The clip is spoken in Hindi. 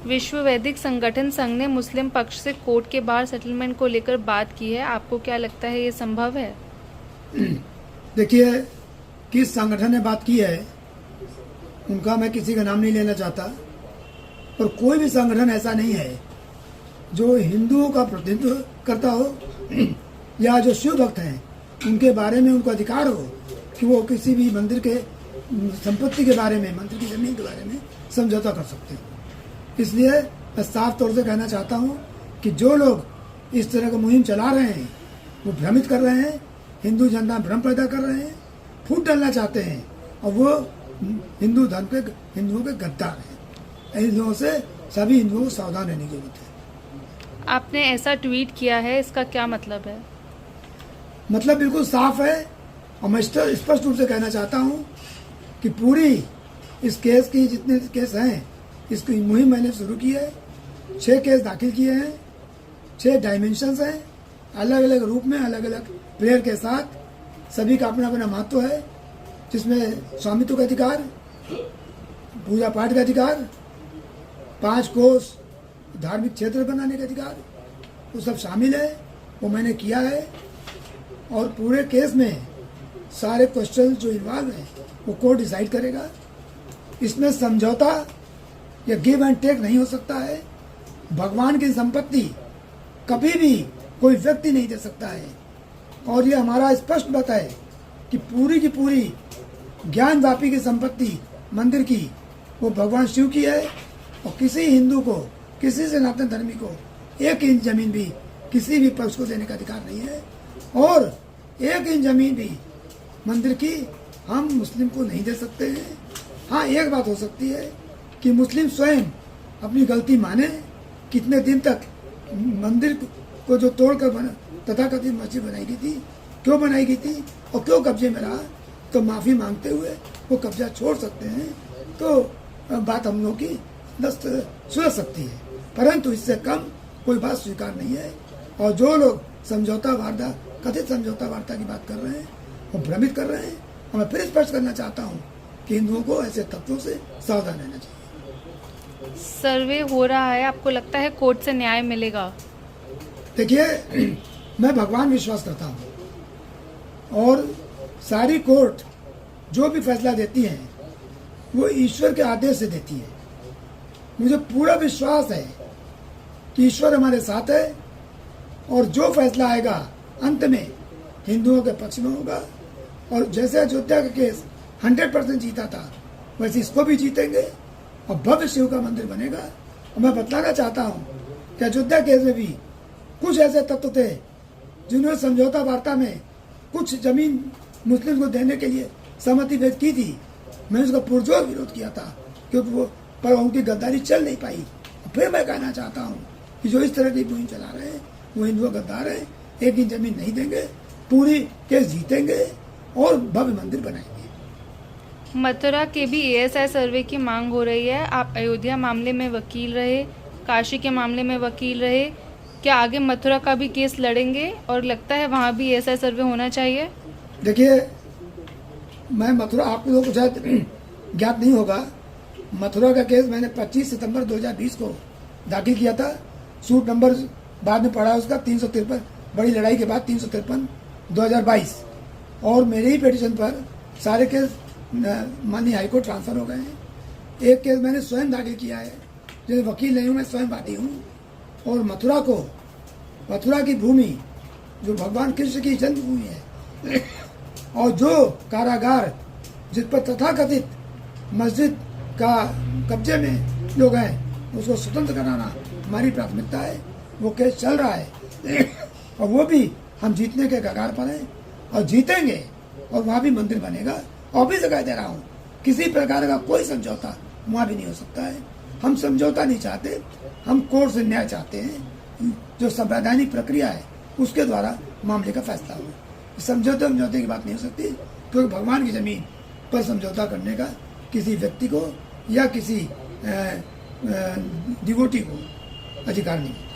विश्व वैदिक संगठन संघ ने मुस्लिम पक्ष से कोर्ट के बाहर सेटलमेंट को लेकर बात की है। आपको क्या लगता है ये संभव है? देखिए, किस संगठन ने बात की है उनका मैं किसी का नाम नहीं लेना चाहता, पर कोई भी संगठन ऐसा नहीं है जो हिंदुओं का प्रतिनिधित्व करता हो या जो शिव भक्त हैं उनके बारे में उनको अधिकार हो कि वो किसी भी मंदिर के संपत्ति के बारे में, मंदिर की जमीन के बारे में समझौता कर सकते हैं। इसलिए मैं साफ तौर से कहना चाहता हूँ कि जो लोग इस तरह का मुहिम चला रहे हैं वो भ्रमित कर रहे हैं, हिंदू जनता में भ्रम पैदा कर रहे हैं, फूट डालना चाहते हैं और वो हिंदू धर्म के, हिंदुओं के गद्दार हैं। इन लोगों से सभी हिंदुओं को सावधान रहने की जरूरत है। आपने ऐसा ट्वीट किया है, इसका क्या मतलब है? मतलब बिल्कुल साफ है और मैं स्पष्ट रूप से कहना चाहता हूँ कि पूरी इस केस की जितने केस हैं इसकी मुहिम मैंने शुरू की है। 6 केस दाखिल किए हैं, 6 डायमेंशंस हैं, अलग अलग रूप में, अलग अलग प्लेयर के साथ। सभी का अपना अपना महत्व है, जिसमें स्वामित्व का अधिकार, पूजा पाठ का अधिकार, 5 कोस धार्मिक क्षेत्र बनाने का अधिकार, वो सब शामिल है। वो मैंने किया है और पूरे केस में सारे क्वेश्चन जो इन्वॉल्व हैं वो कोर्ट डिसाइड करेगा। इसमें समझौता या गिव एंड टेक नहीं हो सकता है। भगवान की संपत्ति कभी भी कोई व्यक्ति नहीं दे सकता है और ये हमारा स्पष्ट मत है कि पूरी की पूरी ज्ञान व्यापी की संपत्ति मंदिर की वो भगवान शिव की है और किसी हिंदू को, किसी सनातन धर्मी को 1 इंच जमीन भी किसी भी पक्ष को देने का अधिकार नहीं है और 1 इंच जमीन भी मंदिर की हम मुस्लिम को नहीं दे सकते हैं। हाँ, एक बात हो सकती है कि मुस्लिम स्वयं अपनी गलती माने, कितने दिन तक मंदिर को जो तोड़कर तथाकथित मस्जिद बनाई गई थी, क्यों बनाई गई थी और क्यों कब्जे में रहा, तो माफ़ी मांगते हुए वो कब्जा छोड़ सकते हैं, तो बात हम लोग की सुलझ सकती है। परंतु इससे कम कोई बात स्वीकार नहीं है और जो लोग समझौता वार्ता, कथित समझौता वार्ता की बात कर रहे हैं वो भ्रमित कर रहे हैं। और मैं फिर स्पष्ट करना चाहता हूँ कि हिंदुओं को ऐसे तत्वों से सावधान रहना चाहिए। सर्वे हो रहा है, आपको लगता है कोर्ट से न्याय मिलेगा? देखिए, मैं भगवान विश्वास करता हूँ और सारी कोर्ट जो भी फैसला देती है वो ईश्वर के आदेश से देती है। मुझे पूरा विश्वास है कि ईश्वर हमारे साथ है और जो फैसला आएगा अंत में हिंदुओं के पक्ष में होगा। और जैसे अयोध्या का केस 100% जीता था वैसे इसको भी जीतेंगे और भव्य शिव का मंदिर बनेगा। और मैं बतलाना चाहता हूँ कि अयोध्या केस में भी कुछ ऐसे तत्व थे जिन्होंने समझौता वार्ता में कुछ जमीन मुस्लिम को देने के लिए सहमति व्यक्त की थी। मैंने उसका पुरजोर विरोध किया था क्योंकि वो पर उनकी गद्दारी चल नहीं पाई। फिर मैं कहना चाहता हूँ कि जो इस तरह की मुहिम चला रहे हैं वो हिंदुओं गद्दार है। 1 इंच जमीन नहीं देंगे, पूरी केस जीतेंगे और भव्य मंदिर बनाएंगे। मथुरा के भी एएसआई सर्वे की मांग हो रही है। आप अयोध्या मामले में वकील रहे, काशी के मामले में वकील रहे, क्या आगे मथुरा का भी केस लड़ेंगे और लगता है वहाँ भी एएसआई सर्वे होना चाहिए? देखिए, मैं मथुरा, आप लोगों को शायद ज्ञात नहीं होगा, मथुरा का केस मैंने 25 सितंबर 2020 को दाखिल किया था। सूट नंबर बाद में पड़ा उसका 353, बड़ी लड़ाई के बाद 353 2022 और मेरे ही पिटीशन पर सारे केस माननीय हाईकोर्ट ट्रांसफर हो गए हैं। एक केस मैंने स्वयं दाखिल किया है, जैसे वकील नहीं हूँ, मैं स्वयं पार्टी हूँ। और मथुरा की भूमि जो भगवान कृष्ण की जन्मभूमि है और जो कारागार जिस पर तथाकथित मस्जिद का कब्जे में लोग हैं उसको स्वतंत्र कराना हमारी प्राथमिकता है। वो केस चल रहा है और वो भी हम जीतने के कगार पर हैं और जीतेंगे और वहाँ भी मंदिर बनेगा। और भी जगह दे रहा हूँ, किसी प्रकार का कोई समझौता वहाँ भी नहीं हो सकता है। हम समझौता नहीं चाहते, हम कोर्ट से न्याय चाहते हैं। जो संवैधानिक प्रक्रिया है उसके द्वारा मामले का फैसला हो। समझौते की बात नहीं हो सकती क्योंकि भगवान की जमीन पर समझौता करने का किसी व्यक्ति को या किसी डिवोटी को अधिकार नहीं है।